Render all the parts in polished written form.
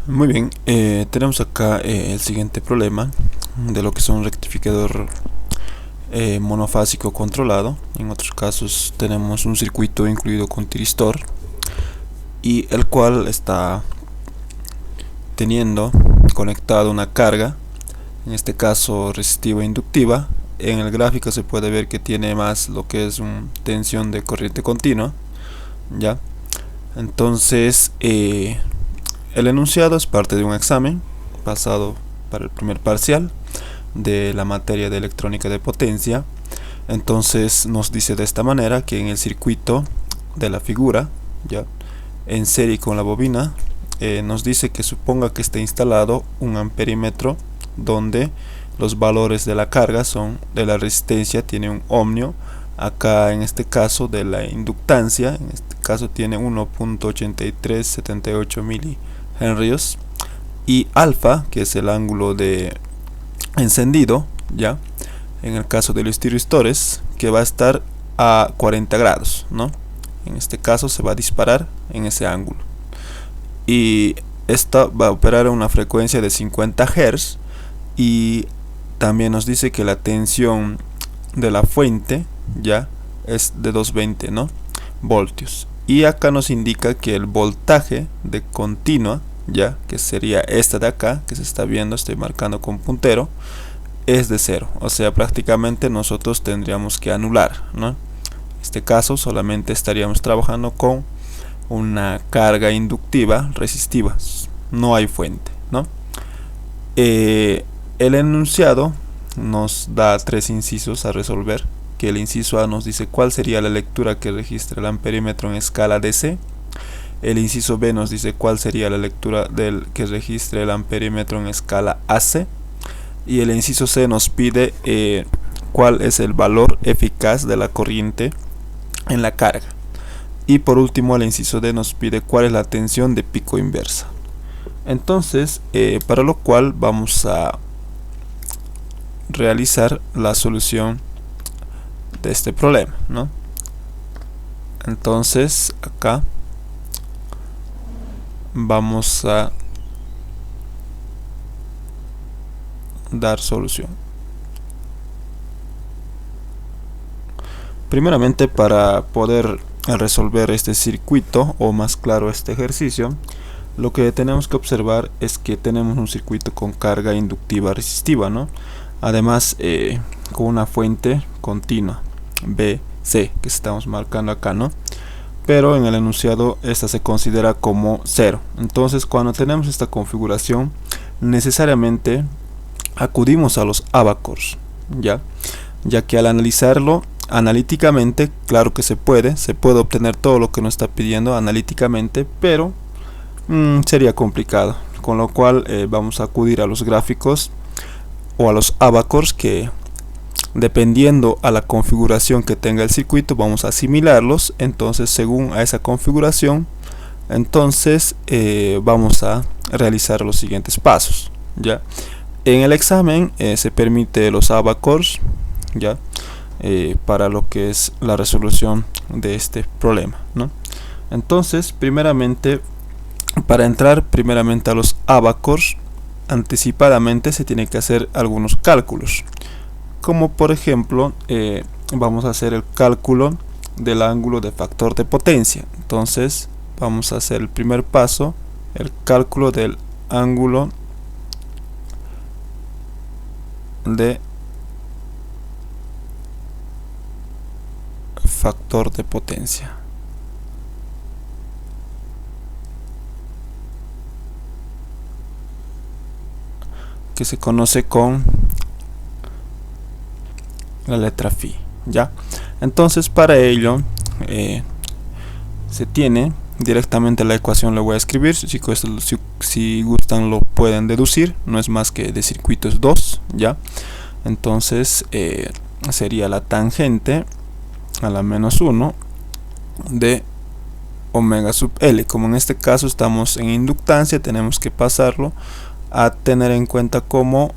Muy bien, tenemos acá el siguiente problema de lo que es un rectificador monofásico controlado. En otros casos tenemos un circuito incluido con tiristor y el cual está teniendo conectado una carga, en este caso resistiva e inductiva. En el gráfico se puede ver que tiene más lo que es una tensión de corriente continua, ¿ya? Entonces, el enunciado es parte de un examen pasado para el primer parcial de la materia de electrónica de potencia. Entonces nos dice de esta manera que en el circuito de la figura, ya en serie con la bobina, nos dice que suponga que esté instalado un amperímetro donde los valores de la carga son de la resistencia, tiene un ohmio, acá en este caso de la inductancia, en este caso tiene 1.8378 milihenrios, y alfa, que es el ángulo de encendido, ya en el caso de los tiristores, que va a estar a 40 grados, ¿no? En este caso se va a disparar en ese ángulo, y esta va a operar a una frecuencia de 50 Hz. Y también nos dice que la tensión de la fuente ya es de 220, ¿no?, voltios. Y acá nos indica que el voltaje de continua, ya que sería esta de acá que se está viendo, estoy marcando con puntero, es de 0. O sea, prácticamente nosotros tendríamos que anular, ¿no? En este caso solamente estaríamos trabajando con una carga inductiva resistiva, no hay fuente, ¿no? El enunciado nos da 3 incisos a resolver, que el inciso A nos dice cuál sería la lectura que registra el amperímetro en escala DC. El inciso B nos dice cuál sería la lectura que registre el amperímetro en escala AC. Y el inciso C nos pide cuál es el valor eficaz de la corriente en la carga. Y por último el inciso D nos pide cuál es la tensión de pico inversa. Entonces, para lo cual vamos a realizar la solución de este problema, ¿no? Entonces acá vamos a dar solución. Primeramente, para poder resolver este circuito, o más claro este ejercicio, lo que tenemos que observar es que tenemos un circuito con carga inductiva resistiva, ¿no? Además, con una fuente continua BC que estamos marcando acá, ¿no? Pero en el enunciado esta se considera como 0. Entonces, cuando tenemos esta configuración, necesariamente acudimos a los abacors, ya que al analizarlo analíticamente, claro que se puede obtener todo lo que nos está pidiendo analíticamente, pero sería complicado, con lo cual vamos a acudir a los gráficos o a los abacors, que dependiendo a la configuración que tenga el circuito vamos a asimilarlos. Entonces, según a esa configuración, entonces vamos a realizar los siguientes pasos, ya. En el examen se permite los abacors, ya, para lo que es la resolución de este problema, ¿no? Entonces, primeramente, para entrar primeramente a los abacors, anticipadamente se tiene que hacer algunos cálculos, como por ejemplo vamos a hacer el cálculo del ángulo de factor de potencia. Entonces vamos a hacer el primer paso, el cálculo del ángulo de factor de potencia, que se conoce con la letra phi, ¿ya? Entonces, para ello se tiene directamente la ecuación, la voy a escribir, si gustan lo pueden deducir, no es más que de circuitos 2, ¿ya? Entonces sería la tangente a la menos 1 de omega sub L. Como en este caso estamos en inductancia, tenemos que pasarlo a tener en cuenta como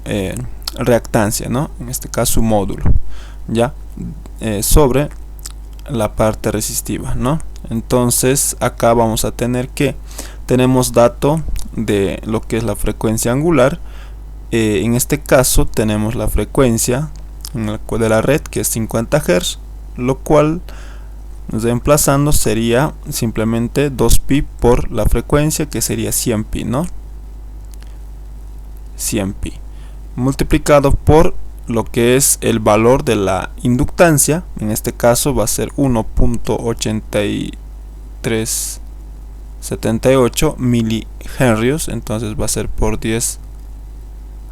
reactancia, ¿no? En este caso módulo, ya, sobre la parte resistiva, ¿no? Entonces acá vamos a tener que tenemos dato de lo que es la frecuencia angular. En este caso tenemos la frecuencia de la red, que es 50 Hz, lo cual reemplazando sería simplemente 2pi por la frecuencia, que sería 100pi, ¿no? 100pi multiplicado por lo que es el valor de la inductancia. En este caso va a ser 1.8378 milihenrios, entonces va a ser por 10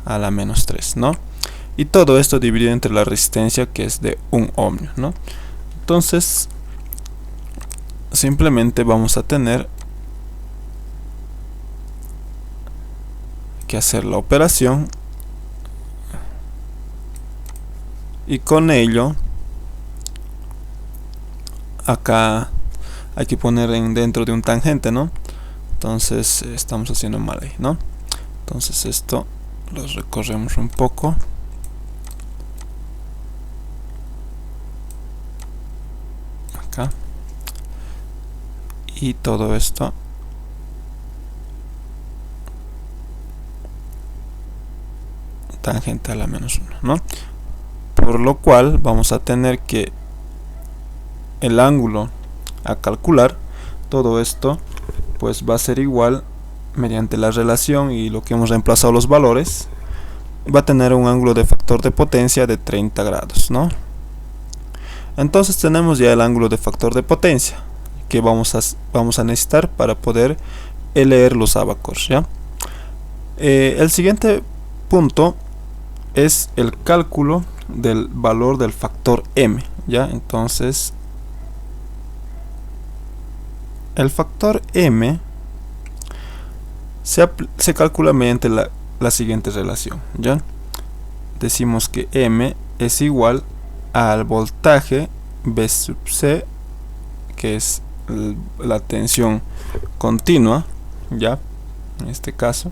a la menos 3, ¿no? Y todo esto dividido entre la resistencia, que es de 1 ohmio, ¿no? Entonces simplemente vamos a tener que hacer la operación, y con ello acá hay que poner dentro de un tangente, ¿no? Entonces estamos haciendo mal ahí, ¿no? Entonces esto lo recorremos un poco. Acá. Y todo esto tangente a la menos 1, ¿no? Por lo cual vamos a tener que el ángulo a calcular, todo esto pues va a ser igual, mediante la relación y lo que hemos reemplazado los valores, va a tener un ángulo de factor de potencia de 30 grados, ¿no? Entonces tenemos ya el ángulo de factor de potencia que vamos a necesitar para poder leer los abacors, ¿ya? El siguiente punto es el cálculo del valor del factor M, ¿ya? Entonces el factor M se calcula mediante la siguiente relación, ¿ya? Decimos que M es igual al voltaje V sub C, que es la tensión continua, ¿ya? En este caso,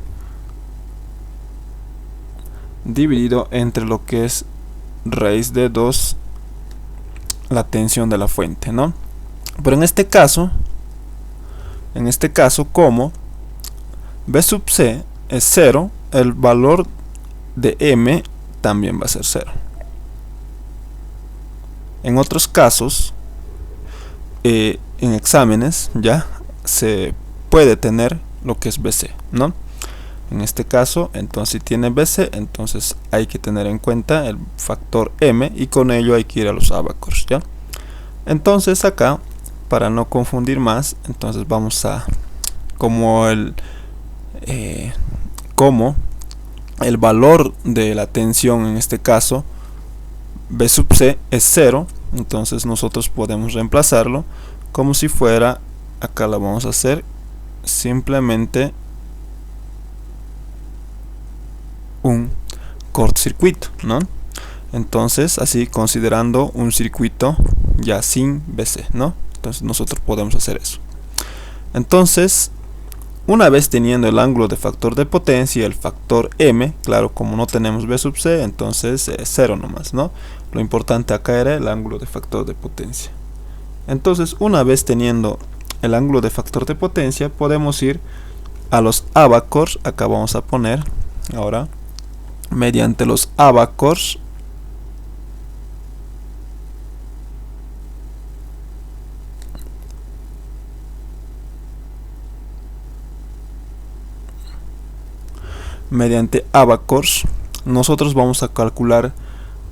dividido entre lo que es raíz de 2 la tensión de la fuente, ¿no? Pero en este caso como V sub C es 0, el valor de M también va a ser 0. En otros casos, en exámenes ya se puede tener lo que es BC, ¿no? En este caso, entonces si tiene BC, entonces hay que tener en cuenta el factor M, y con ello hay que ir a los abacors, ¿ya? Entonces acá, para no confundir más, entonces vamos a, como el valor de la tensión en este caso V sub C es 0, entonces nosotros podemos reemplazarlo como si fuera, acá la vamos a hacer simplemente un cortocircuito, ¿no? Entonces así, considerando un circuito ya sin BC, ¿no? Entonces nosotros podemos hacer eso. Entonces, una vez teniendo el ángulo de factor de potencia y el factor M, claro, como no tenemos V sub C, entonces es 0 nomás, ¿no? Lo importante acá era el ángulo de factor de potencia. Entonces, una vez teniendo el ángulo de factor de potencia, podemos ir a los abacors. Acá vamos a poner ahora, mediante los abacors, nosotros vamos a calcular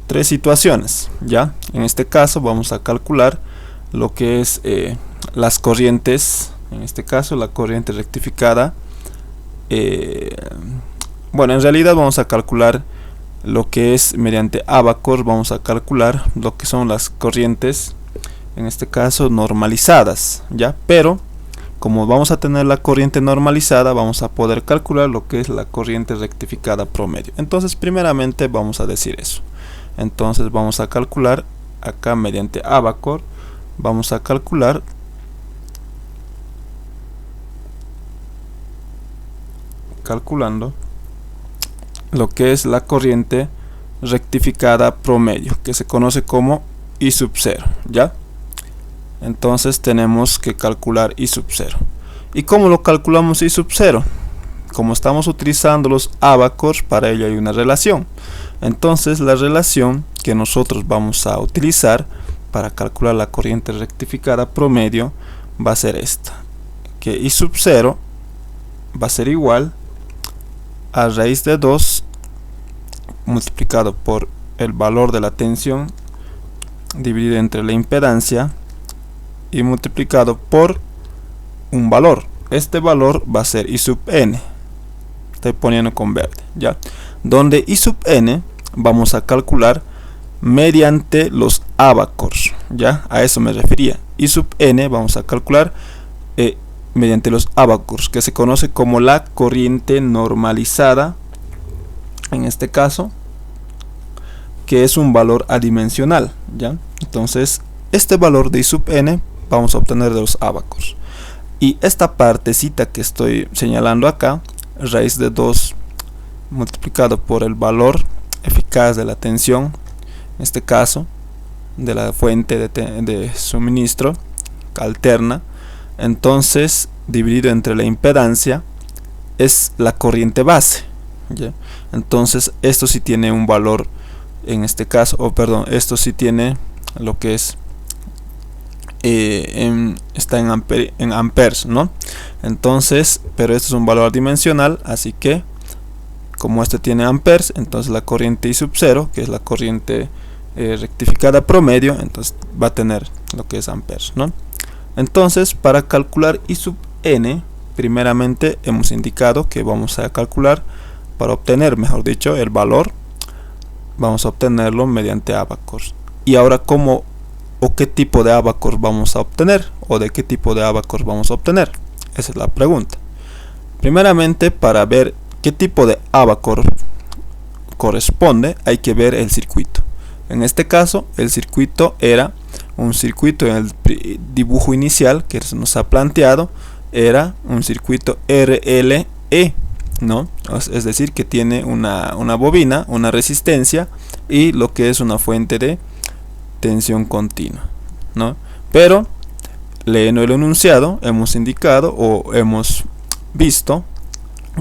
tres situaciones, ¿ya? En este caso vamos a calcular lo que es las corrientes, en este caso la corriente rectificada. Bueno, en realidad vamos a calcular lo que es mediante abacors, vamos a calcular lo que son las corrientes, en este caso normalizadas, ¿ya? Pero como vamos a tener la corriente normalizada, vamos a poder calcular lo que es la corriente rectificada promedio. Entonces primeramente vamos a decir eso. Entonces vamos a calcular acá mediante abacor, vamos a calcular lo que es la corriente rectificada promedio, que se conoce como I sub 0, ¿ya? Entonces tenemos que calcular I sub 0. ¿Y cómo lo calculamos I sub 0? como estamos utilizando los abacors, para ello hay una relación. Entonces la relación que nosotros vamos a utilizar para calcular la corriente rectificada promedio va a ser esta, que I sub 0 va a ser igual a raíz de 2 multiplicado por el valor de la tensión dividido entre la impedancia y multiplicado por un valor. Este valor va a ser I sub n, estoy poniendo con verde, ya, donde I sub n vamos a calcular mediante los abacors, ya, a eso me refería. I sub n vamos a calcular mediante los abacors, que se conoce como la corriente normalizada, en este caso, que es un valor adimensional, ya. Entonces este valor de I sub n vamos a obtener de los abacors, y esta partecita que estoy señalando acá, raíz de 2 multiplicado por el valor eficaz de la tensión, en este caso de la fuente de suministro alterna, entonces dividido entre la impedancia, es la corriente base, ¿ya? Entonces esto sí tiene un valor, en este caso, esto sí tiene lo que es está en amperes, ¿no? Entonces, pero esto es un valor dimensional, así que como este tiene amperes, entonces la corriente I sub 0, que es la corriente rectificada promedio, entonces va a tener lo que es amperes, ¿no? Entonces, para calcular I sub n, primeramente hemos indicado que vamos a calcular, para obtener, mejor dicho, el valor, vamos a obtenerlo mediante abacors. Y ahora, ¿cómo o qué tipo de abacors vamos a obtener? ¿O de qué tipo de abacors vamos a obtener? Esa es la pregunta. Primeramente, para ver qué tipo de abacor corresponde, hay que ver el circuito. En este caso, el circuito era un circuito, en el dibujo inicial que se nos ha planteado, era un circuito RLE, ¿no? Es decir, que tiene una bobina, una resistencia y lo que es una fuente de tensión continua, ¿no? Pero leyendo el enunciado hemos indicado o hemos visto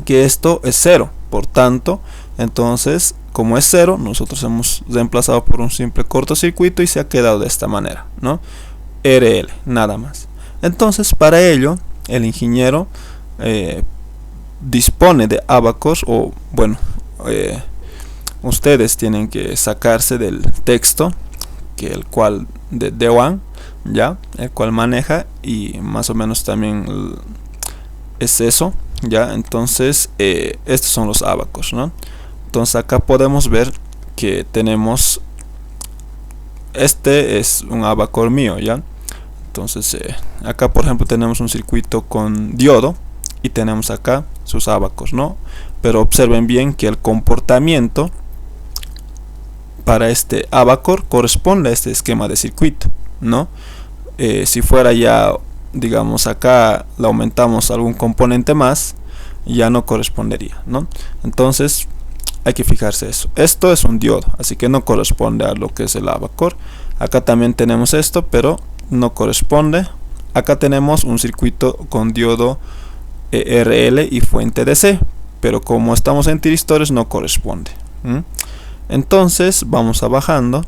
que esto es 0, por tanto, entonces como es 0, nosotros hemos reemplazado por un simple cortocircuito y se ha quedado de esta manera, ¿no? RL, nada más. Entonces, para ello el ingeniero dispone de abacors, o bueno, ustedes tienen que sacarse del texto, que el cual de Dewan, ya, el cual maneja, y más o menos también es eso, ya. Entonces estos son los abacors, ¿no? Entonces acá podemos ver que tenemos, este es un abacor mío, ya. Entonces acá por ejemplo tenemos un circuito con diodo y tenemos acá sus abacors, ¿no? Pero observen bien que el comportamiento para este abacor corresponde a este esquema de circuito, ¿no? Si fuera ya, digamos, acá le aumentamos algún componente más, ya no correspondería, ¿no? Entonces hay que fijarse eso. Esto es un diodo, así que no corresponde a lo que es el abacor. Acá también tenemos esto, pero no corresponde. Acá tenemos un circuito con diodo RL y fuente DC, pero como estamos en tiristores no corresponde. Entonces vamos a bajando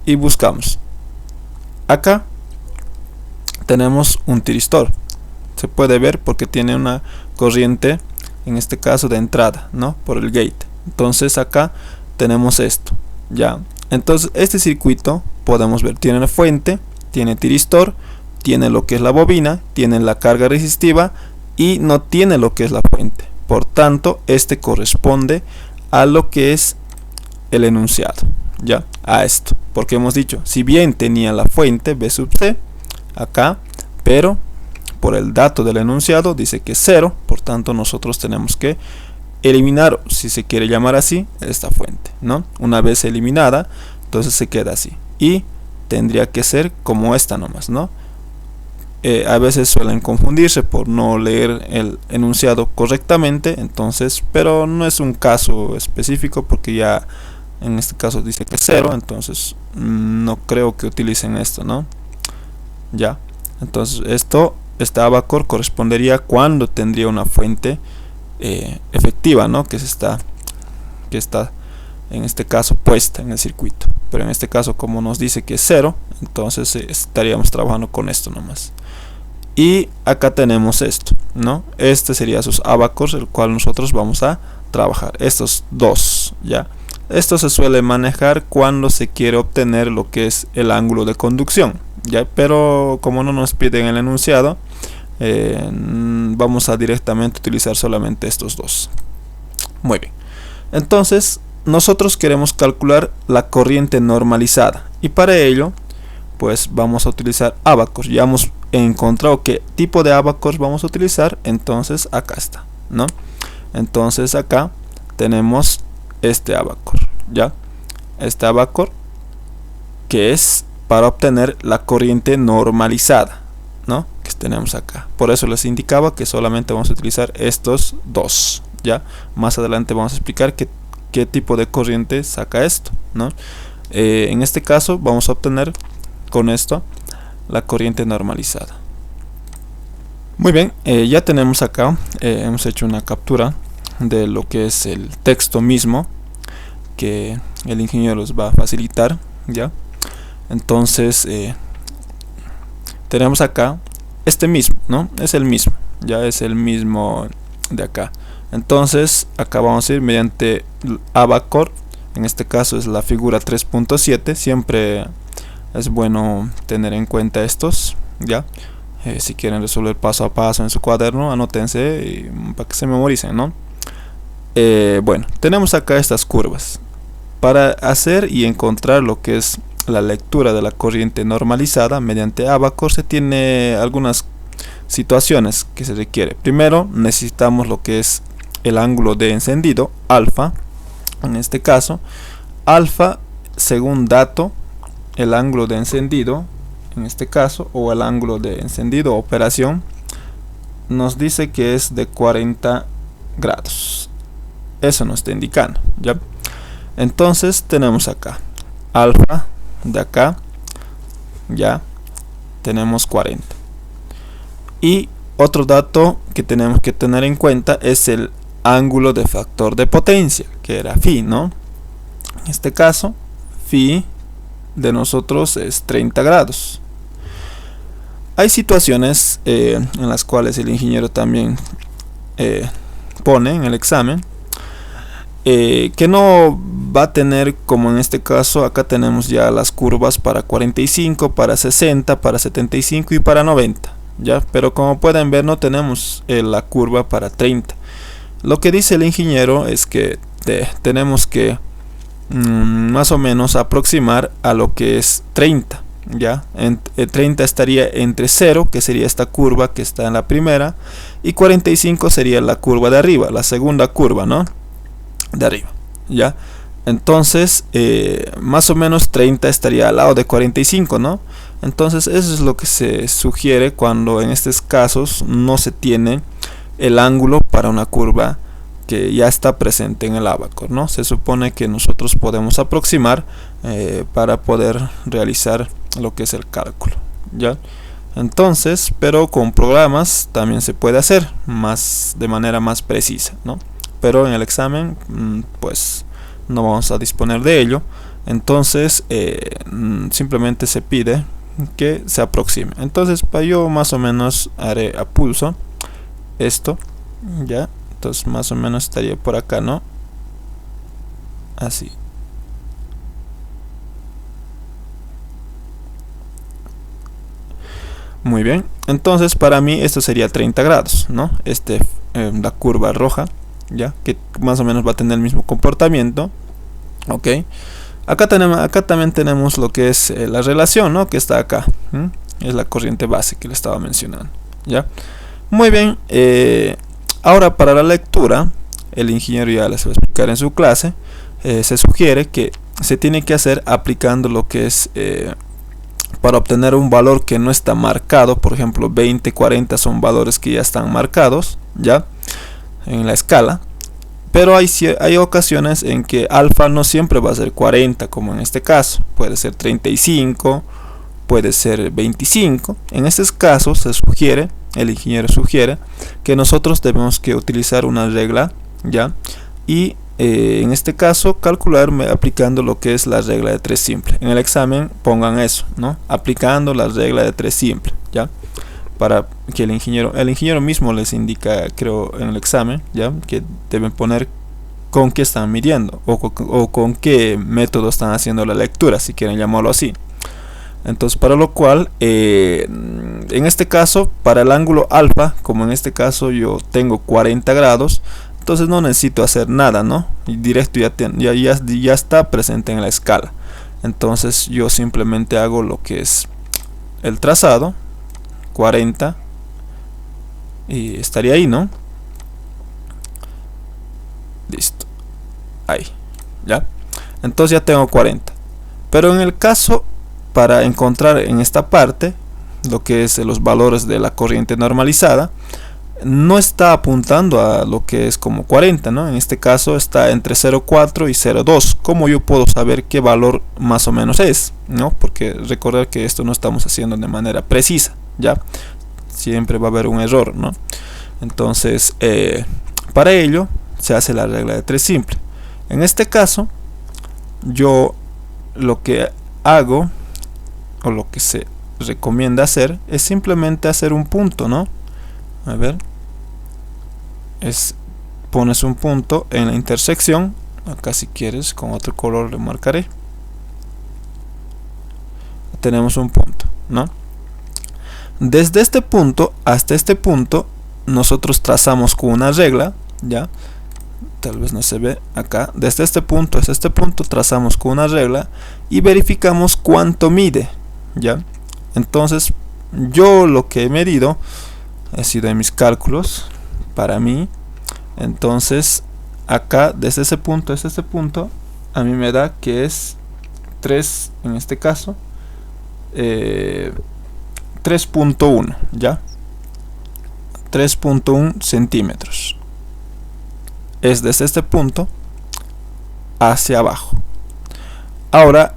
y buscamos. Acá tenemos un tiristor, se puede ver porque tiene una corriente, en este caso de entrada, ¿no? Por el gate. Entonces acá tenemos esto, ya. Entonces este circuito podemos ver, tiene la fuente, tiene tiristor, tiene lo que es la bobina, tiene la carga resistiva y no tiene lo que es la fuente. Por tanto, este corresponde a lo que es el enunciado, ya, a esto, porque hemos dicho, si bien tenía la fuente B sub C acá, pero por el dato del enunciado dice que es 0, por tanto nosotros tenemos que eliminar, si se quiere llamar así, esta fuente, ¿no? Una vez eliminada, entonces se queda así y tendría que ser como esta nomás, ¿no? A veces suelen confundirse por no leer el enunciado correctamente, entonces, pero no es un caso específico porque ya en este caso dice que es 0, entonces no creo que utilicen esto, ¿no? Ya, entonces este abacor correspondería cuando tendría una fuente efectiva, ¿no? que está en este caso puesta en el circuito. Pero en este caso, como nos dice que es 0, entonces estaríamos trabajando con esto nomás. Y acá tenemos esto, ¿no? Este sería sus abacos, el cual nosotros vamos a trabajar. Estos dos, ¿ya? Esto se suele manejar cuando se quiere obtener lo que es el ángulo de conducción, ¿ya? Pero como no nos piden el enunciado, vamos a directamente utilizar solamente estos dos. Muy bien. Entonces, nosotros queremos calcular la corriente normalizada. Y para ello, pues vamos a utilizar abacos. Ya hemos encontrado qué tipo de abacos vamos a utilizar. Entonces acá está, ¿no? Entonces acá tenemos este abacor, ¿ya? Este abacor que es para obtener la corriente normalizada, ¿no? Que tenemos acá. Por eso les indicaba que solamente vamos a utilizar estos dos, ¿ya? Más adelante vamos a explicar qué tipo de corriente saca esto, ¿no? En este caso vamos a obtener con esto la corriente normalizada. Muy bien, ya tenemos acá, hemos hecho una captura de lo que es el texto mismo que el ingeniero los va a facilitar, ¿ya? Entonces tenemos acá este mismo, ¿no? Es el mismo, ya es el mismo de acá. Entonces acá vamos a ir mediante abacor, en este caso es la figura 3.7, siempre es bueno tener en cuenta estos, ¿ya? Si quieren resolver paso a paso en su cuaderno, anótense para que se memoricen, ¿no? Bueno, tenemos acá estas curvas. Para hacer y encontrar lo que es la lectura de la corriente normalizada mediante abacor, se tiene algunas situaciones que se requiere. Primero necesitamos lo que es el ángulo de encendido, alfa. En este caso, alfa, según dato, el ángulo de encendido, en este caso, o el ángulo de encendido operación, nos dice que es de 40 grados. Eso nos está indicando, ¿ya? Entonces tenemos acá alfa de acá, ya tenemos 40. Y otro dato que tenemos que tener en cuenta es el ángulo de factor de potencia, que era phi, ¿no? En este caso, phi de nosotros es 30 grados. Hay situaciones en las cuales el ingeniero también pone en el examen que no va a tener, como en este caso. Acá tenemos ya las curvas para 45, para 60, para 75 y para 90, ¿ya? Pero como pueden ver, no tenemos la curva para 30. Lo que dice el ingeniero es que tenemos que más o menos aproximar a lo que es 30, ¿ya? 30 estaría entre 0, que sería esta curva que está en la primera, y 45 sería la curva de arriba, la segunda curva, ¿no? De arriba, ¿ya? Entonces más o menos 30 estaría al lado de 45, ¿no? Entonces eso es lo que se sugiere cuando en estos casos no se tiene el ángulo para una curva que ya está presente en el abacor, ¿no? Se supone que nosotros podemos aproximar para poder realizar lo que es el cálculo, ¿ya? Entonces, pero con programas también se puede hacer de manera más precisa, ¿no? Pero en el examen pues no vamos a disponer de ello. Entonces simplemente se pide que se aproxime. Entonces yo más o menos haré a pulso esto, ya. Entonces más o menos estaría por acá, ¿no? Así. Muy bien. Entonces para mí esto sería 30 grados, ¿no? La curva roja, ya, que más o menos va a tener el mismo comportamiento. Ok. Acá también tenemos lo que es la relación, ¿no? Que está acá. Es la corriente base que le estaba mencionando, ¿ya? Muy bien. Ahora para la lectura, el ingeniero ya les va a explicar en su clase. Se sugiere que se tiene que hacer aplicando lo que es para obtener un valor que no está marcado. Por ejemplo, 20, 40 son valores que ya están marcados, ya, en la escala. Pero hay ocasiones en que alfa no siempre va a ser 40, como en este caso. Puede ser 35, puede ser 25. En estos casos se sugiere el ingeniero sugiere que nosotros debemos que utilizar una regla, ya, y en este caso calcular aplicando lo que es la regla de 3 simple. En el examen pongan eso, ¿no? Aplicando la regla de 3 simple, ya, para que el ingeniero mismo les indica, creo, en el examen, ya, que deben poner con qué están midiendo o con qué método están haciendo la lectura, si quieren llamarlo así. Entonces, para lo cual, en este caso, para el ángulo alfa, como en este caso yo tengo 40 grados, entonces no necesito hacer nada, ¿no? Y directo ya está presente en la escala. Entonces yo simplemente hago lo que es el trazado, 40, y estaría ahí, ¿no? Listo, ahí, ya. Entonces ya tengo 40. Pero en el caso, para encontrar en esta parte lo que es los valores de la corriente normalizada, no está apuntando a lo que es como 40, ¿no? En este caso está entre 0,4 y 0,2. ¿Cómo yo puedo saber qué valor más o menos es? ¿No? Porque recordar que esto no estamos haciendo de manera precisa, ¿ya? Siempre va a haber un error, ¿no? Entonces, para ello se hace la regla de 3 simple. En este caso, yo lo que hago, o lo que se recomienda hacer, es simplemente hacer un punto, ¿no? A ver, pones un punto en la intersección. Acá, si quieres, con otro color le marcaré. Tenemos un punto, ¿no? Desde este punto hasta este punto nosotros trazamos con una regla, ya, tal vez no se ve acá. Desde este punto hasta este punto trazamos con una regla y verificamos cuánto mide, ya. Entonces yo lo que he medido ha sido en mis cálculos para mí. Entonces acá desde ese punto hasta este punto a mí me da que es 3, en este caso 3.1, ya, 3.1 centímetros es desde este punto hacia abajo. Ahora,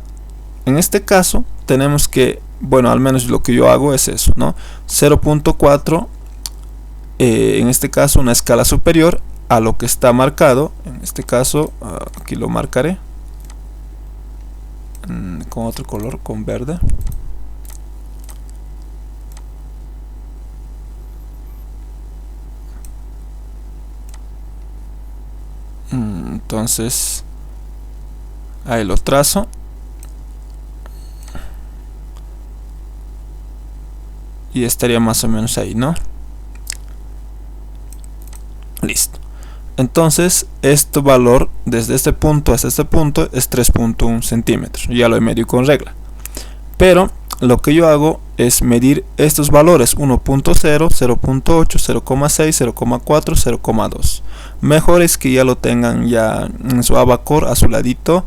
en este caso tenemos que, bueno, al menos lo que yo hago es eso, ¿no? 0.4, en este caso una escala superior a lo que está marcado. En este caso, aquí lo marcaré con otro color, con verde. Entonces ahí lo trazo y estaría más o menos ahí, ¿no? Listo. Entonces este valor desde este punto hasta este punto es 3.1 centímetros. Ya lo he medido con regla, pero lo que yo hago es medir estos valores: 1.0, 0.8, 0.6, 0.4, 0.2. Mejor es que ya lo tengan ya en su abacor a su ladito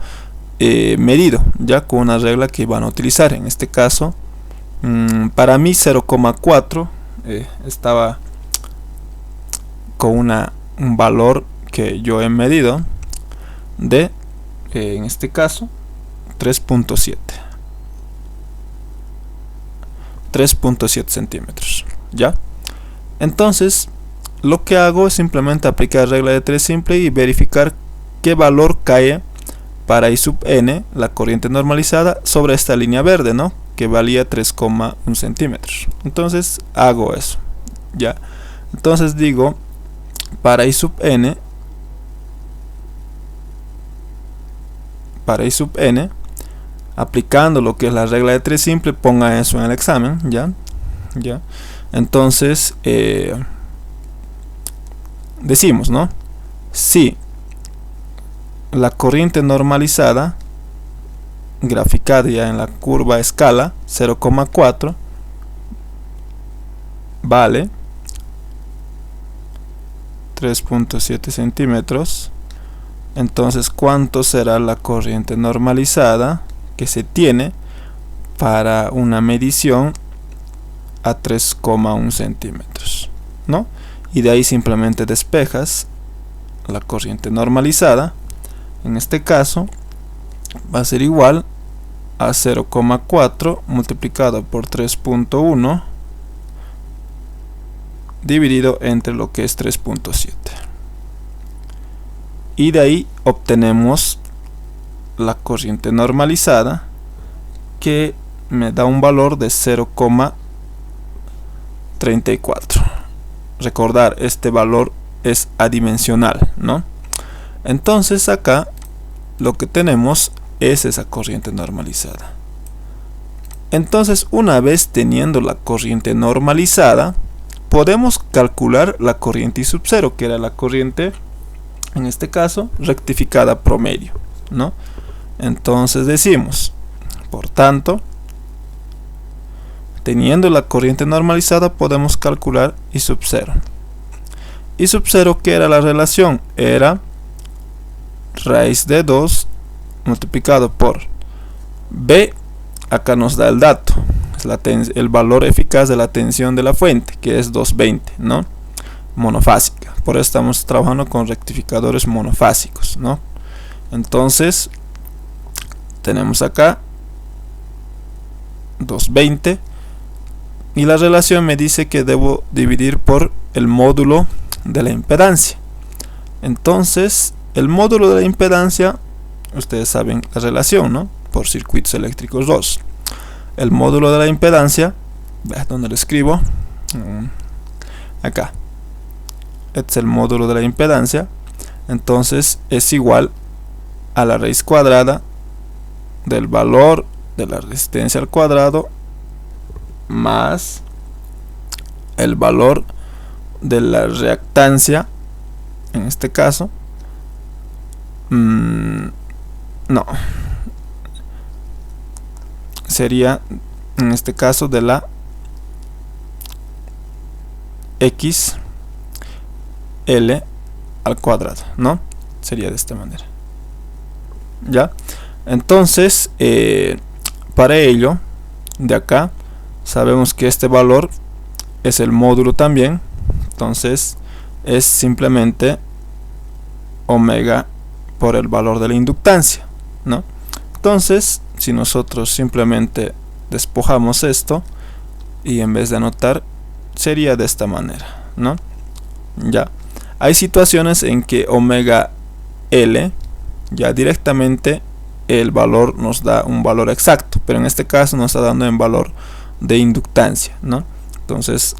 medido, ya con una regla que van a utilizar. En este caso, para mí 0.4 estaba con un valor que yo he medido de, en este caso, 3.7 centímetros, ¿ya? Entonces lo que hago es simplemente aplicar regla de 3 simple y verificar qué valor cae para I sub n, la corriente normalizada, sobre esta línea verde, ¿no? Que valía 3,1 centímetros. Entonces hago eso, ¿ya? Entonces digo, para I sub n, aplicando lo que es la regla de 3 simple, ponga eso en el examen, ya. Entonces decimos, ¿no? Si la corriente normalizada graficada ya en la curva escala 0,4 vale 3.7 centímetros, entonces ¿cuánto será la corriente normalizada que se tiene para una medición a 3,1 centímetros, ¿no? Y de ahí simplemente despejas la corriente normalizada. En este caso va a ser igual a 0,4 multiplicado por 3.1 dividido entre lo que es 3.7. Y de ahí obtenemos la corriente normalizada, que me da un valor de 0,34. Recordar, este valor es adimensional, ¿no? Entonces acá lo que tenemos es esa corriente normalizada. Entonces, una vez teniendo la corriente normalizada, podemos calcular la corriente I sub 0, que era la corriente, en este caso, rectificada promedio, ¿no? Entonces decimos, por tanto, teniendo la corriente normalizada, podemos calcular I sub 0. I sub 0, ¿qué era la relación? Era raíz de 2 multiplicado por B. Acá nos da el dato, es el valor eficaz de la tensión de la fuente, que es 220, ¿no? Monofásica. Por eso estamos trabajando con rectificadores monofásicos, ¿no? Entonces, tenemos acá 220 y la relación me dice que debo dividir por el módulo de la impedancia. Entonces, el módulo de la impedancia, ustedes saben la relación, ¿no? Por circuitos eléctricos 2. El módulo de la impedancia, ¿dónde lo escribo? Acá. Este es el módulo de la impedancia. Entonces es igual a la raíz cuadrada del valor de la resistencia al cuadrado más el valor de la reactancia, en este caso no, sería en este caso de la XL al cuadrado, ¿no? Sería de esta manera. ¿Ya? Entonces, para ello, de acá, sabemos que este valor es el módulo también. Entonces, es simplemente omega por el valor de la inductancia, ¿no? Entonces, si nosotros simplemente despojamos esto y en vez de anotar, sería de esta manera, ¿no? Ya. Hay situaciones en que omega L ya directamente el valor nos da un valor exacto, pero en este caso nos está dando en valor de inductancia, ¿no? Entonces,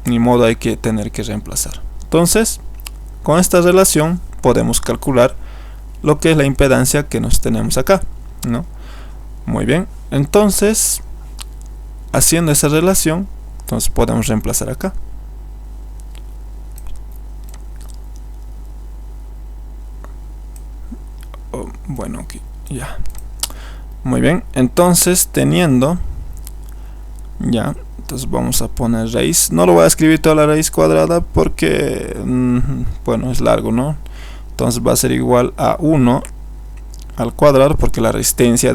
ni modo, hay que tener que reemplazar. Entonces, con esta relación podemos calcular lo que es la impedancia que nos tenemos acá, ¿no? Muy bien, entonces, haciendo esa relación, entonces podemos reemplazar acá. Bueno, aquí ya. Muy bien, entonces teniendo ya, entonces vamos a poner raíz. No lo voy a escribir toda la raíz cuadrada porque bueno, es largo, ¿no? Entonces va a ser igual a 1 al cuadrado, porque la resistencia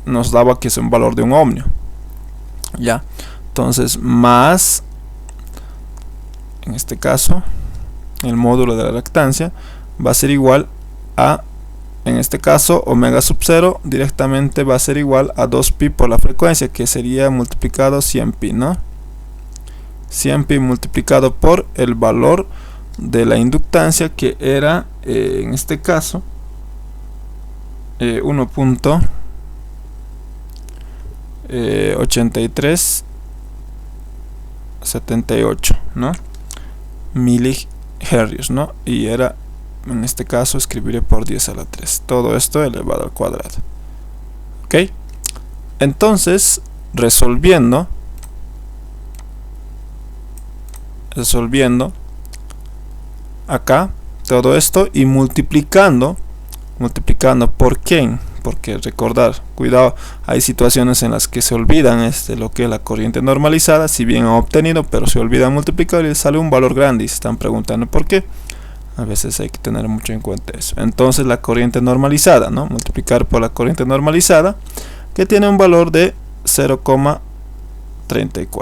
nos daba que es un valor de un ohmio. Ya, entonces más, en este caso, el módulo de la reactancia va a ser igual a, en este caso, omega sub 0 directamente va a ser igual a 2pi por la frecuencia, que sería multiplicado 100pi, ¿no? 100pi multiplicado por el valor de la inductancia, que era, en este caso, 1.8378, ¿no? milihercios, ¿no? Y era, en este caso, escribiré por 10 a la 3. Todo esto elevado al cuadrado. ¿Ok? Entonces, resolviendo acá todo esto y multiplicando por quién, porque recordar, cuidado, hay situaciones en las que se olvidan lo que es la corriente normalizada, si bien han obtenido, pero se olvidan multiplicar y les sale un valor grande y se están preguntando por qué. A veces hay que tener mucho en cuenta eso. Entonces la corriente normalizada, ¿no? Multiplicar por la corriente normalizada, que tiene un valor de 0,34.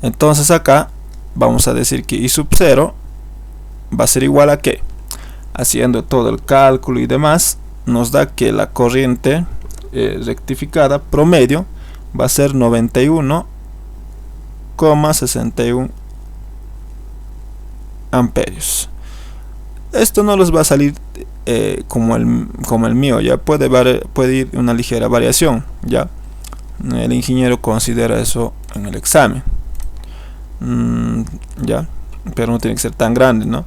Entonces acá vamos a decir que I sub 0 va a ser igual a ¿qué? Haciendo todo el cálculo y demás, nos da que la corriente rectificada promedio va a ser 91 91,61 amperios. Esto no les va a salir como el mío, ya puede ir una ligera variación, ya el ingeniero considera eso en el examen, ya, pero no tiene que ser tan grande, ¿no?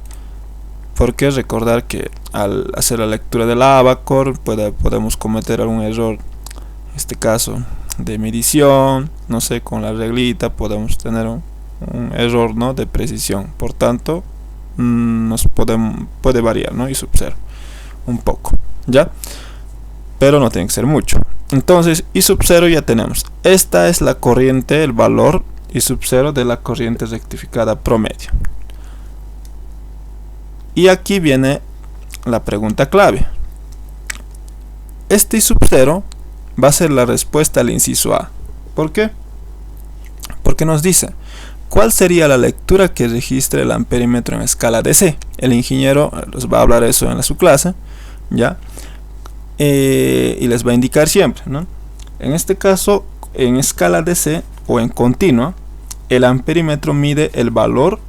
Porque recordar que al hacer la lectura de la Abacore podemos cometer algún error, en este caso de medición, no sé, con la reglita podemos tener un error, ¿no?, de precisión. Por tanto, puede variar, ¿no?, y sub 0 un poco, ya, pero no tiene que ser mucho. Entonces, I sub 0 ya tenemos. Esta es la corriente, el valor I sub 0 de la corriente rectificada promedio. Y aquí viene la pregunta clave. Este I sub 0 va a ser la respuesta al inciso A. ¿Por qué? Porque nos dice ¿cuál sería la lectura que registre el amperímetro en escala DC? El ingeniero les va a hablar eso en su clase, ¿ya? Y les va a indicar siempre, ¿no? En este caso, en escala DC o en continua, el amperímetro mide el valor,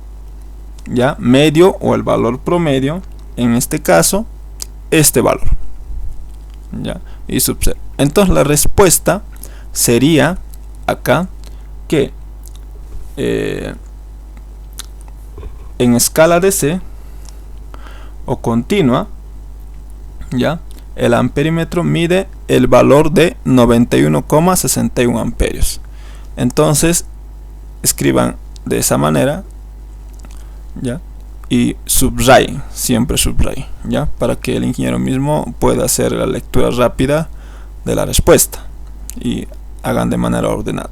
ya, medio o el valor promedio, en este caso, este valor, ya, I sub 0. Entonces la respuesta sería acá que en escala DC o continua, ya, el amperímetro mide el valor de 91,61 amperios. Entonces escriban de esa manera, ya, y subrayen, siempre subrayen, ya, para que el ingeniero mismo pueda hacer la lectura rápida de la respuesta y hagan de manera ordenada.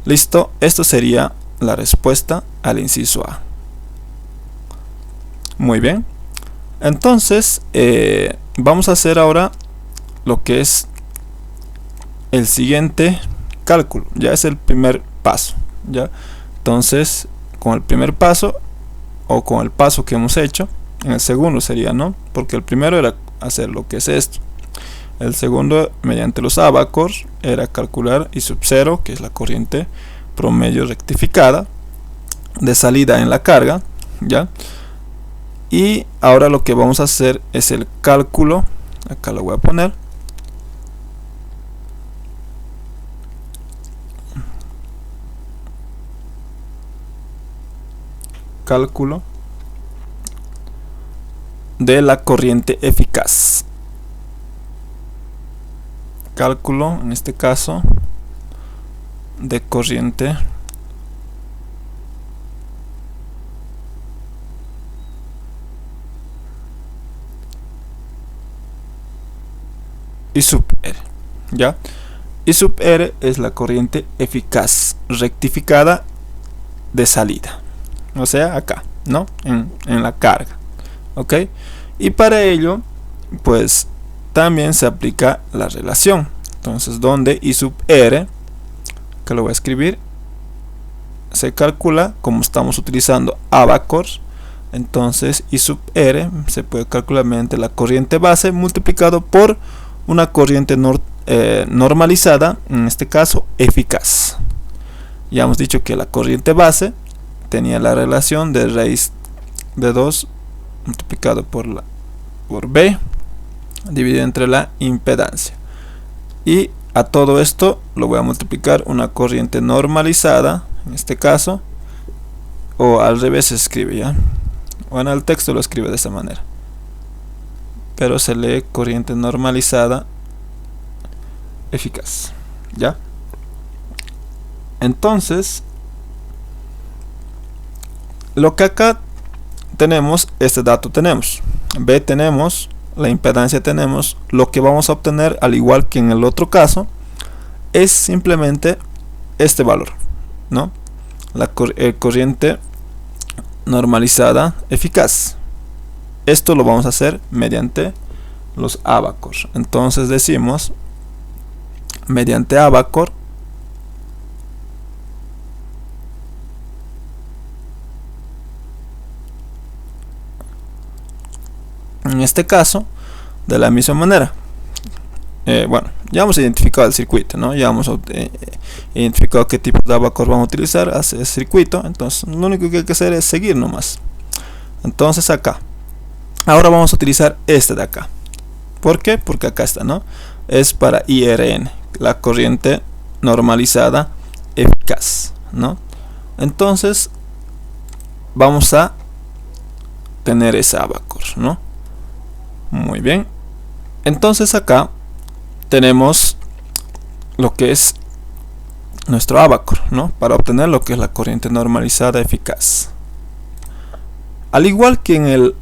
Listo, esto sería la respuesta al inciso A. Muy bien, entonces vamos a hacer ahora lo que es el siguiente cálculo. Ya es el primer paso, ya. Entonces, con el primer paso o con el paso que hemos hecho, en el segundo sería, ¿no?, porque el primero era hacer lo que es esto. El segundo, mediante los Abacors, era calcular I sub 0, que es la corriente promedio rectificada de salida en la carga, ya. Y ahora lo que vamos a hacer es el cálculo, acá lo voy a poner, cálculo de la corriente eficaz. Cálculo, en este caso, de corriente I sub R, ¿ya? I sub R es la corriente eficaz rectificada de salida, o sea, acá, ¿no?, en la carga, ¿ok? Y para ello, pues, también se aplica la relación. Entonces, donde I sub R, que lo voy a escribir, se calcula, como estamos utilizando Abacors, entonces I sub R se puede calcular mediante la corriente base multiplicado por una corriente normalizada, en este caso eficaz. Ya hemos dicho que la corriente base tenía la relación de raíz de 2 multiplicado por B dividido entre la impedancia, y a todo esto lo voy a multiplicar una corriente normalizada, en este caso, o al revés se escribe, ya, o en el texto lo escribe de esta manera, pero se lee corriente normalizada eficaz, ya. Entonces, lo que acá tenemos, este dato tenemos, B tenemos, la impedancia tenemos, lo que vamos a obtener, al igual que en el otro caso, es simplemente este valor, ¿no?, la corriente normalizada eficaz. Esto lo vamos a hacer mediante los Abacors. Entonces decimos, mediante Abacor, en este caso, de la misma manera, bueno, ya hemos identificado el circuito, ¿no? Ya hemos identificado qué tipo de abacor vamos a utilizar hacia el circuito. Entonces lo único que hay que hacer es seguir nomás. Entonces acá, ahora vamos a utilizar este de acá. ¿Por qué? Porque acá está, ¿no? Es para IRN, la corriente normalizada eficaz, ¿no? Entonces vamos a tener ese abacor, ¿no? Muy bien. Entonces acá tenemos lo que es nuestro abacor, ¿no? Para obtener lo que es la corriente normalizada eficaz. Al igual que en el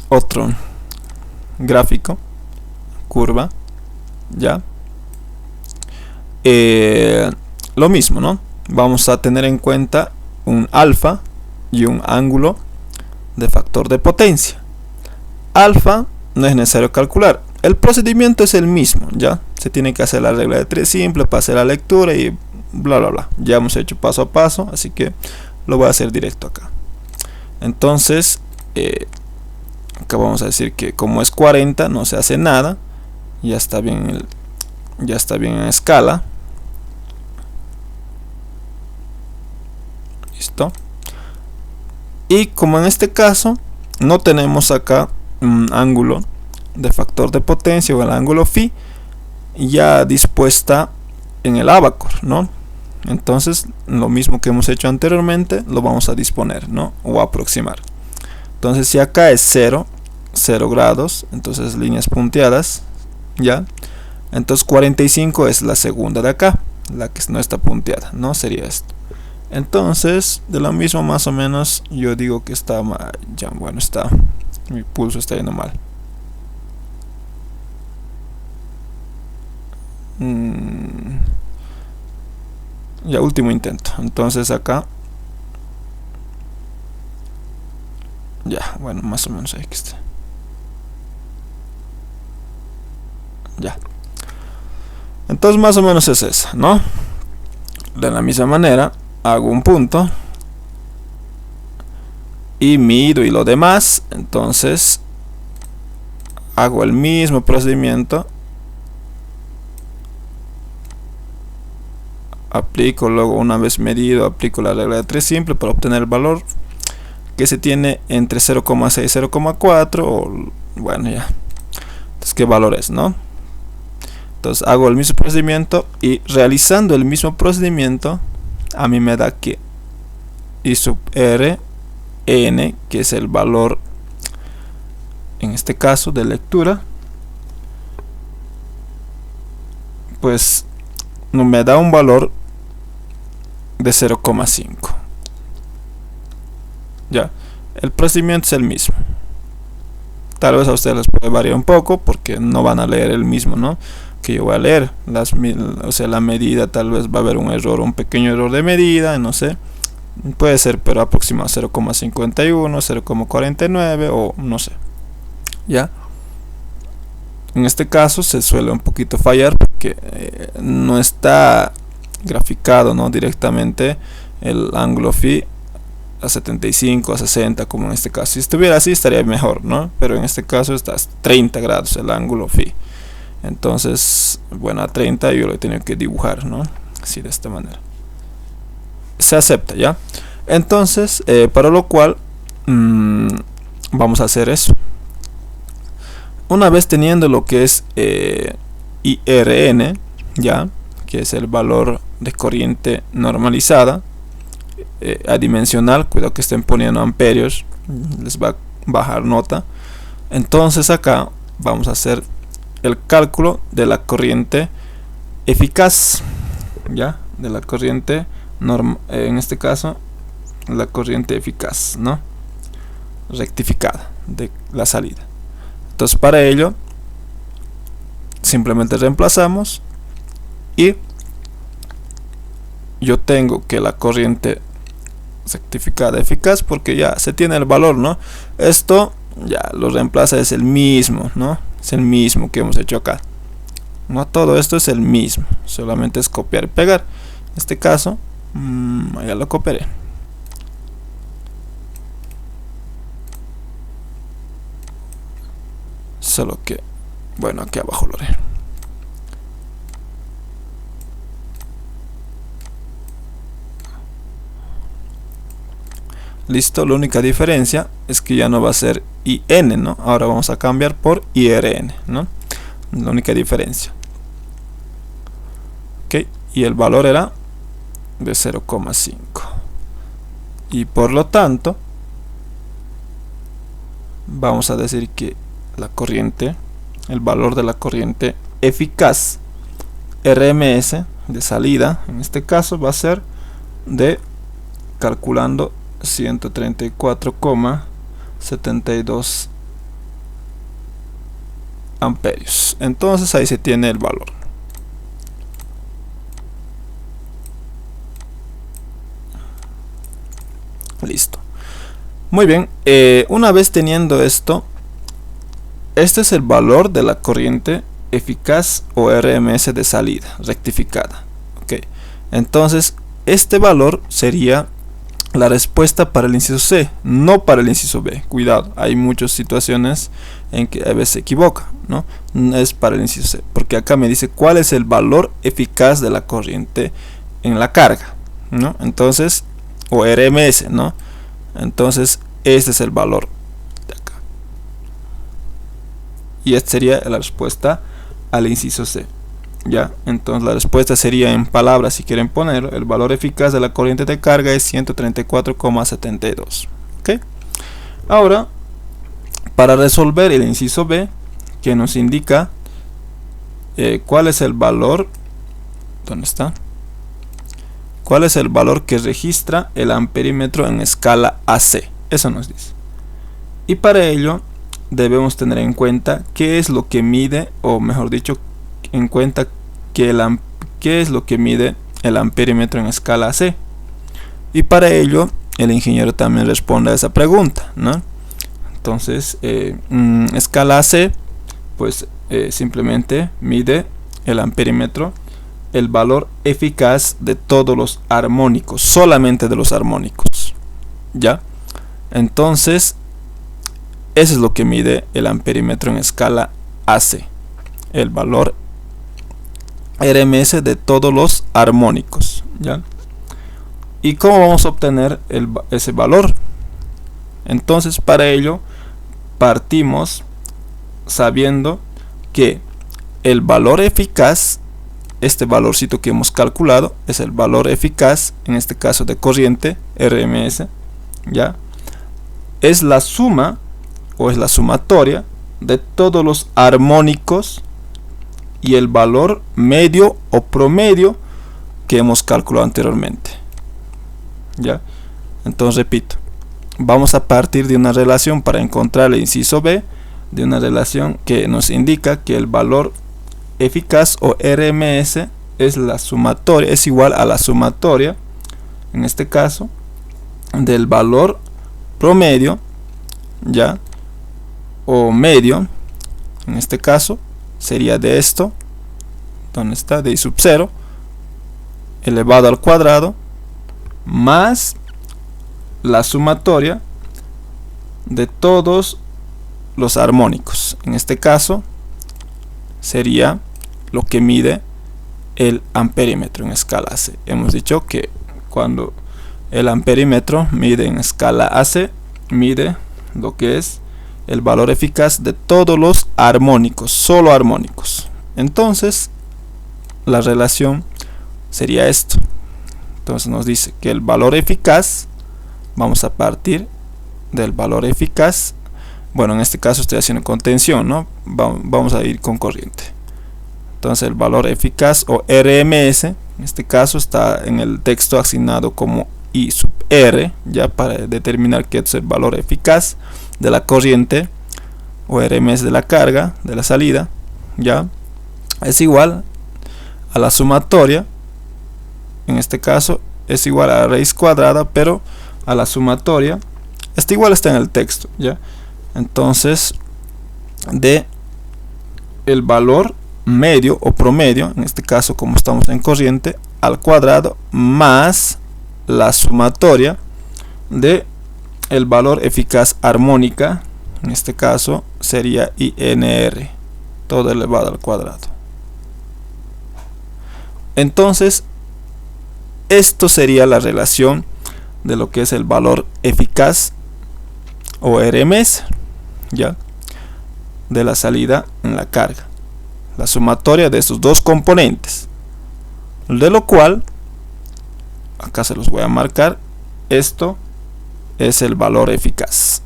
otro gráfico, curva, ya, lo mismo, ¿no? Vamos a tener en cuenta un alfa y un ángulo de factor de potencia. Alfa no es necesario calcular, el procedimiento es el mismo, ya se tiene que hacer la regla de 3 simple para hacer la lectura y bla bla bla. Ya hemos hecho paso a paso, así que lo voy a hacer directo acá. Entonces acá vamos a decir que como es 40 no se hace nada, ya está bien en escala. Listo. Y como en este caso no tenemos acá un ángulo de factor de potencia o el ángulo phi ya dispuesta en el abacor, ¿no? Entonces lo mismo que hemos hecho anteriormente lo vamos a disponer, ¿no? O aproximar. Entonces si acá es 0 grados, entonces líneas punteadas, ya. Entonces 45 es la segunda de acá, la que no está punteada, ¿no? Sería esto. Entonces de lo mismo más o menos yo digo que está mal, ya, bueno, está, mi pulso está yendo mal. Ya, último intento. Entonces acá ya, bueno, más o menos ahí que está. Ya. Entonces más o menos es esa, ¿no? De la misma manera hago un punto y mido y lo demás. Entonces hago el mismo procedimiento, aplico luego, una vez medido, aplico la regla de 3 simple para obtener el valor que se tiene entre 0,6 y 0,4 o bueno, ya. Entonces qué valor es, ¿no? Entonces hago el mismo procedimiento y realizando el mismo procedimiento a mí me da que I sub r n, que es el valor en este caso de lectura, pues no me da un valor de 0,5. ya, el procedimiento es el mismo. Tal vez a ustedes les puede variar un poco porque no van a leer el mismo, ¿no? Que yo voy a leer. O sea, la medida, tal vez va a haber un error, un pequeño error de medida, no sé. Puede ser, pero aproximado 0,51, 0,49 o no sé. ¿Ya? En este caso se suele un poquito fallar porque no está graficado, ¿no? Directamente el ángulo phi a 75, a 60, como en este caso. Si estuviera así estaría mejor, ¿no? Pero en este caso está a 30 grados el ángulo phi. Entonces, bueno, a 30 yo lo he tenido que dibujar, ¿no? Así, de esta manera. Se acepta, ¿ya? Entonces, para lo cual vamos a hacer eso. Una vez teniendo lo que es IRN, ¿ya? Que es el valor de corriente normalizada, adimensional, cuidado que estén poniendo amperios, les va a bajar nota. Entonces acá vamos a hacer el cálculo de la corriente eficaz, ya, de la corriente en este caso la corriente eficaz, ¿no? Rectificada de la salida. Entonces para ello simplemente reemplazamos y yo tengo que la corriente rectificada eficaz, porque ya se tiene el valor, ¿no? Esto ya lo reemplaza, es el mismo, ¿no? Es el mismo que hemos hecho acá, no, todo esto es el mismo, solamente es copiar y pegar. En este caso ya lo copiaré. Solo que, bueno, aquí abajo lo haré. Listo, la única diferencia es que ya no va a ser IN, ¿no? Ahora vamos a cambiar por IRN, ¿no? La única diferencia. Ok, y el valor era de 0,5. Y por lo tanto, vamos a decir que la corriente, el valor de la corriente eficaz RMS de salida, en este caso va a ser de, calculando, 134,72 amperios. Entonces ahí se tiene el valor. Listo. Muy bien, una vez teniendo esto, este es el valor de la corriente eficaz o RMS de salida rectificada. Okay. Entonces este valor sería la respuesta para el inciso C, no para el inciso B. Cuidado, hay muchas situaciones en que a veces se equivoca, ¿no? Es para el inciso C, porque acá me dice cuál es el valor eficaz de la corriente en la carga, ¿no? Entonces, o RMS, ¿no? Entonces este es el valor de acá, y esta sería la respuesta al inciso C. Ya, entonces la respuesta sería, en palabras, si quieren poner, el valor eficaz de la corriente de carga es 134,72. ¿Okay? Ahora, para resolver el inciso B, que nos indica cuál es el valor, ¿dónde está? ¿Cuál es el valor que registra el amperímetro en escala AC? Eso nos dice. Y para ello debemos tener en cuenta qué es lo que mide, o mejor dicho, en cuenta qué es lo que mide el amperímetro en escala AC. Y para ello el ingeniero también responde a esa pregunta, ¿no? Entonces escala AC, pues simplemente mide el amperímetro, el valor eficaz de todos los armónicos, solamente de los armónicos, ¿ya? Entonces eso es lo que mide el amperímetro en escala AC, el valor RMS de todos los armónicos, ¿ya? ¿Y cómo vamos a obtener ese valor? Entonces para ello partimos sabiendo que el valor eficaz, este valorcito que hemos calculado, es el valor eficaz, en este caso de corriente RMS, ¿ya? Es la suma, o es la sumatoria de todos los armónicos y el valor medio o promedio que hemos calculado anteriormente, ¿ya? Entonces repito, vamos a partir de una relación para encontrar el inciso B, de una relación que nos indica que el valor eficaz o RMS es la sumatoria, es igual a la sumatoria, en este caso, del valor promedio, ¿ya? O medio, en este caso sería de esto, ¿dónde está? De I sub 0 elevado al cuadrado más la sumatoria de todos los armónicos. En este caso sería lo que mide el amperímetro en escala AC. Hemos dicho que cuando el amperímetro mide en escala AC, mide lo que es el valor eficaz de todos los armónicos, solo armónicos. Entonces la relación sería esto. Entonces nos dice que el valor eficaz, vamos a partir del valor eficaz, bueno, en este caso estoy haciendo con tensión, ¿no? Vamos a ir con corriente. Entonces el valor eficaz o RMS, en este caso está en el texto asignado como I sub R, ya, para determinar que es el valor eficaz de la corriente o RMS de la carga, de la salida, ya, es igual a la sumatoria, en este caso es igual a la raíz cuadrada, pero a la sumatoria, este igual está en el texto, ya. Entonces de el valor medio o promedio, en este caso como estamos en corriente, al cuadrado más la sumatoria de el valor eficaz armónica, en este caso sería INR, todo elevado al cuadrado. Entonces esto sería la relación de lo que es el valor eficaz o RMS, ya, de la salida en la carga, la sumatoria de estos dos componentes, de lo cual acá se los voy a marcar. Esto es el valor eficaz,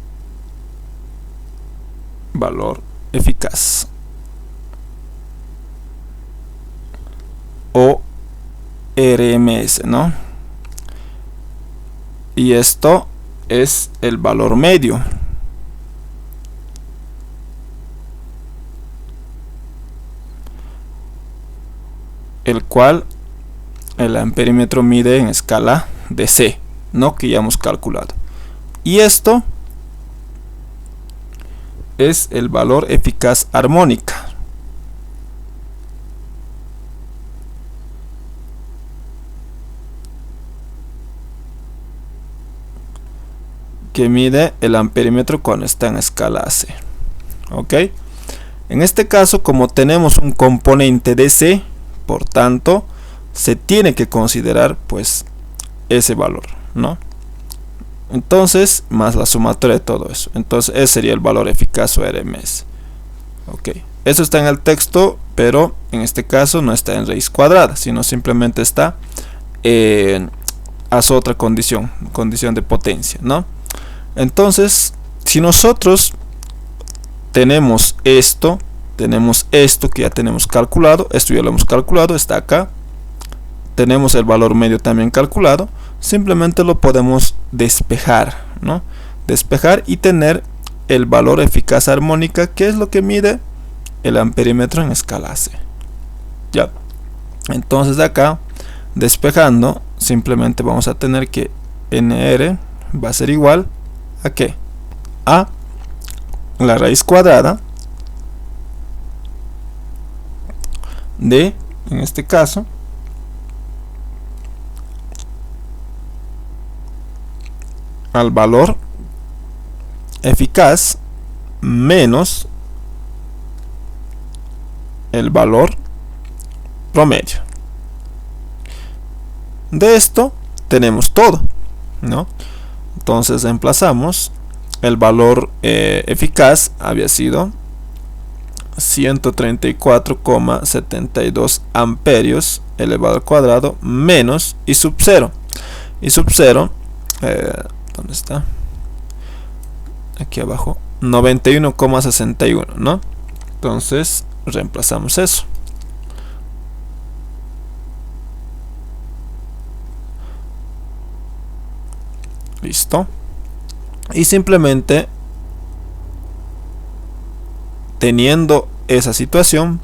o RMS, ¿no? Y esto es el valor medio, el cual el amperímetro mide en escala de C, ¿no? Que ya hemos calculado. Y esto es el valor eficaz armónica, que mide el amperímetro cuando está en escala AC. Ok, en este caso, como tenemos un componente de C, por tanto se tiene que considerar pues ese valor, ¿no? Entonces más la sumatoria de todo eso, entonces ese sería el valor eficaz o RMS. Ok, eso está en el texto, pero en este caso no está en raíz cuadrada, sino simplemente está a su otra condición de potencia, ¿no? Entonces, si nosotros tenemos esto que ya tenemos calculado, esto ya lo hemos calculado, está acá, tenemos el valor medio también calculado, simplemente lo podemos despejar, ¿no? Despejar y tener el valor eficaz armónica, que es lo que mide el amperímetro en escala AC. Ya, entonces de acá, despejando, simplemente vamos a tener que NR va a ser igual ¿a qué? A la raíz cuadrada de, en este caso, al valor eficaz menos el valor promedio. De esto tenemos todo, ¿no? Entonces reemplazamos el valor eficaz, había sido 134,72 amperios elevado al cuadrado menos y sub 0. Y sub 0, ¿dónde está? Aquí abajo, 91,61, ¿no? Entonces reemplazamos eso. Listo. Y simplemente teniendo esa situación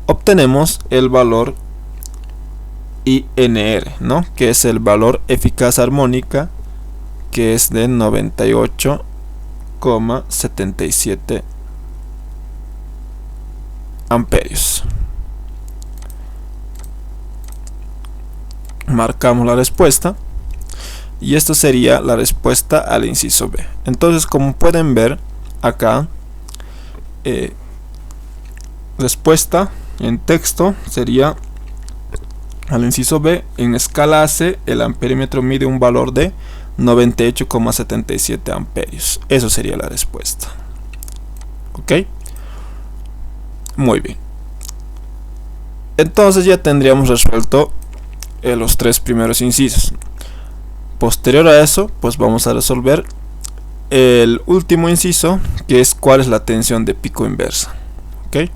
obtenemos el valor INR, ¿no? Que es el valor eficaz armónica, que es de 98,77 amperios. Marcamos la respuesta y esto sería la respuesta al inciso B. Entonces, como pueden ver acá, respuesta en texto sería al inciso B: en escala AC el amperímetro mide un valor de 98,77 amperios. Eso sería la respuesta. Ok, muy bien. Entonces ya tendríamos resuelto los tres primeros incisos. Posterior a eso, pues vamos a resolver el último inciso, que es cuál es la tensión de pico inversa. Ok,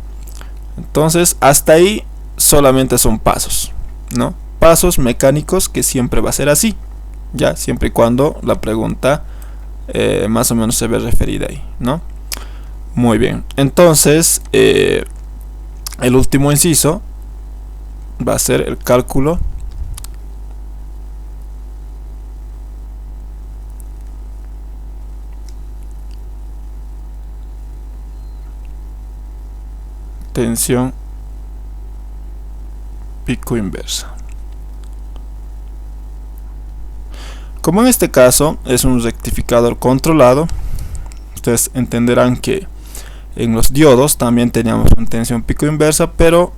entonces hasta ahí solamente son pasos, ¿no? Pasos mecánicos, que siempre va a ser así, ya, siempre y cuando la pregunta más o menos se ve referida ahí, ¿no? Muy bien, entonces el último inciso va a ser el cálculo tensión pico inversa. Como en este caso es un rectificador controlado, ustedes entenderán que en los diodos también teníamos una tensión pico inversa, pero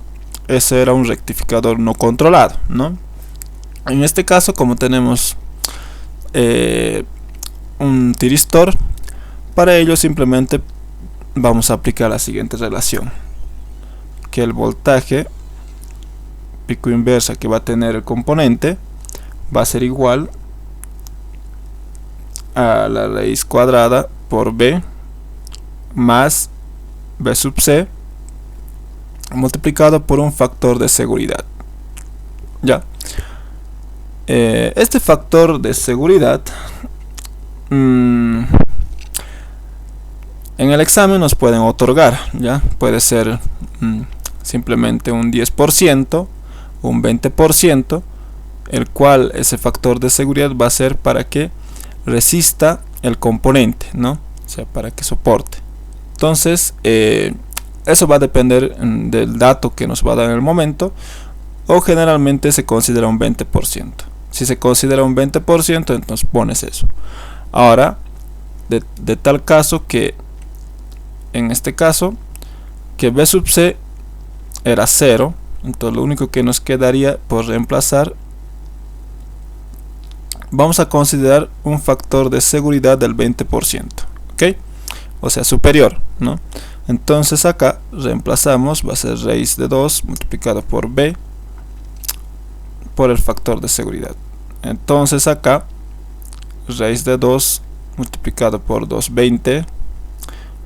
ese era un rectificador no controlado, ¿no? En este caso, como tenemos un tiristor. Para ello simplemente vamos a aplicar la siguiente relación, que el voltaje pico inversa que va a tener el componente va a ser igual a la raíz cuadrada por B más B sub C multiplicado por un factor de seguridad. Ya, este factor de seguridad en el examen nos pueden otorgar, ya puede ser simplemente un 10%, un 20%, el cual ese factor de seguridad va a ser para que resista el componente, ¿no? O sea, para que soporte. Entonces, eso va a depender del dato que nos va a dar en el momento, o generalmente se considera un 20%. Si se considera un 20%, entonces pones eso. Ahora, de tal caso que, en este caso, que B sub C era 0, entonces lo único que nos quedaría por reemplazar, vamos a considerar un factor de seguridad del 20%, ¿ok? O sea, superior, ¿no? Entonces acá reemplazamos, va a ser raíz de 2 multiplicado por B por el factor de seguridad. Entonces acá raíz de 2 multiplicado por 220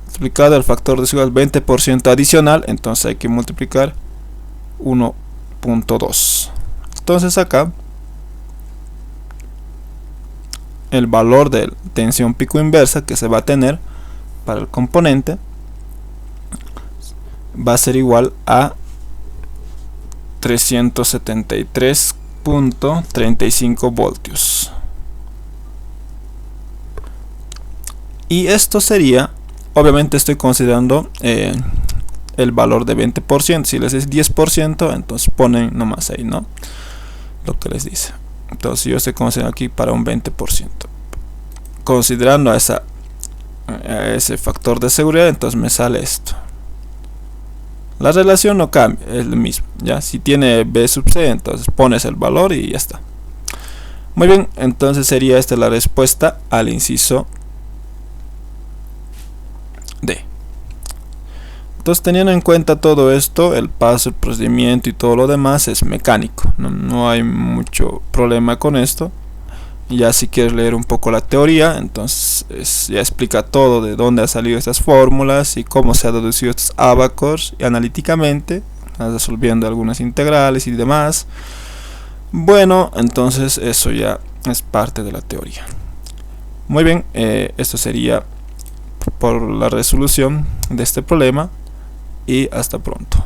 multiplicado el factor de seguridad 20% adicional, entonces hay que multiplicar 1.2. entonces acá el valor de tensión pico inversa que se va a tener para el componente va a ser igual a 373.35 voltios. Y esto sería, obviamente estoy considerando el valor de 20%. Si les es 10%, entonces ponen nomás ahí, ¿no? Lo que les dice. Entonces yo estoy considerando aquí para un 20%. Considerando a ese factor de seguridad, entonces me sale esto. La relación no cambia, es lo mismo. Ya, si tiene B sub C, entonces pones el valor y ya está. Muy bien, entonces sería esta la respuesta al inciso D. Entonces, teniendo en cuenta todo esto, el paso, el procedimiento y todo lo demás es mecánico. No hay mucho problema con esto. Ya si quieres leer un poco la teoría, entonces ya explica todo de dónde han salido estas fórmulas y cómo se ha deducido estos ábacos y analíticamente, resolviendo algunas integrales y demás. Bueno, entonces eso ya es parte de la teoría. Muy bien, esto sería por la resolución de este problema y hasta pronto.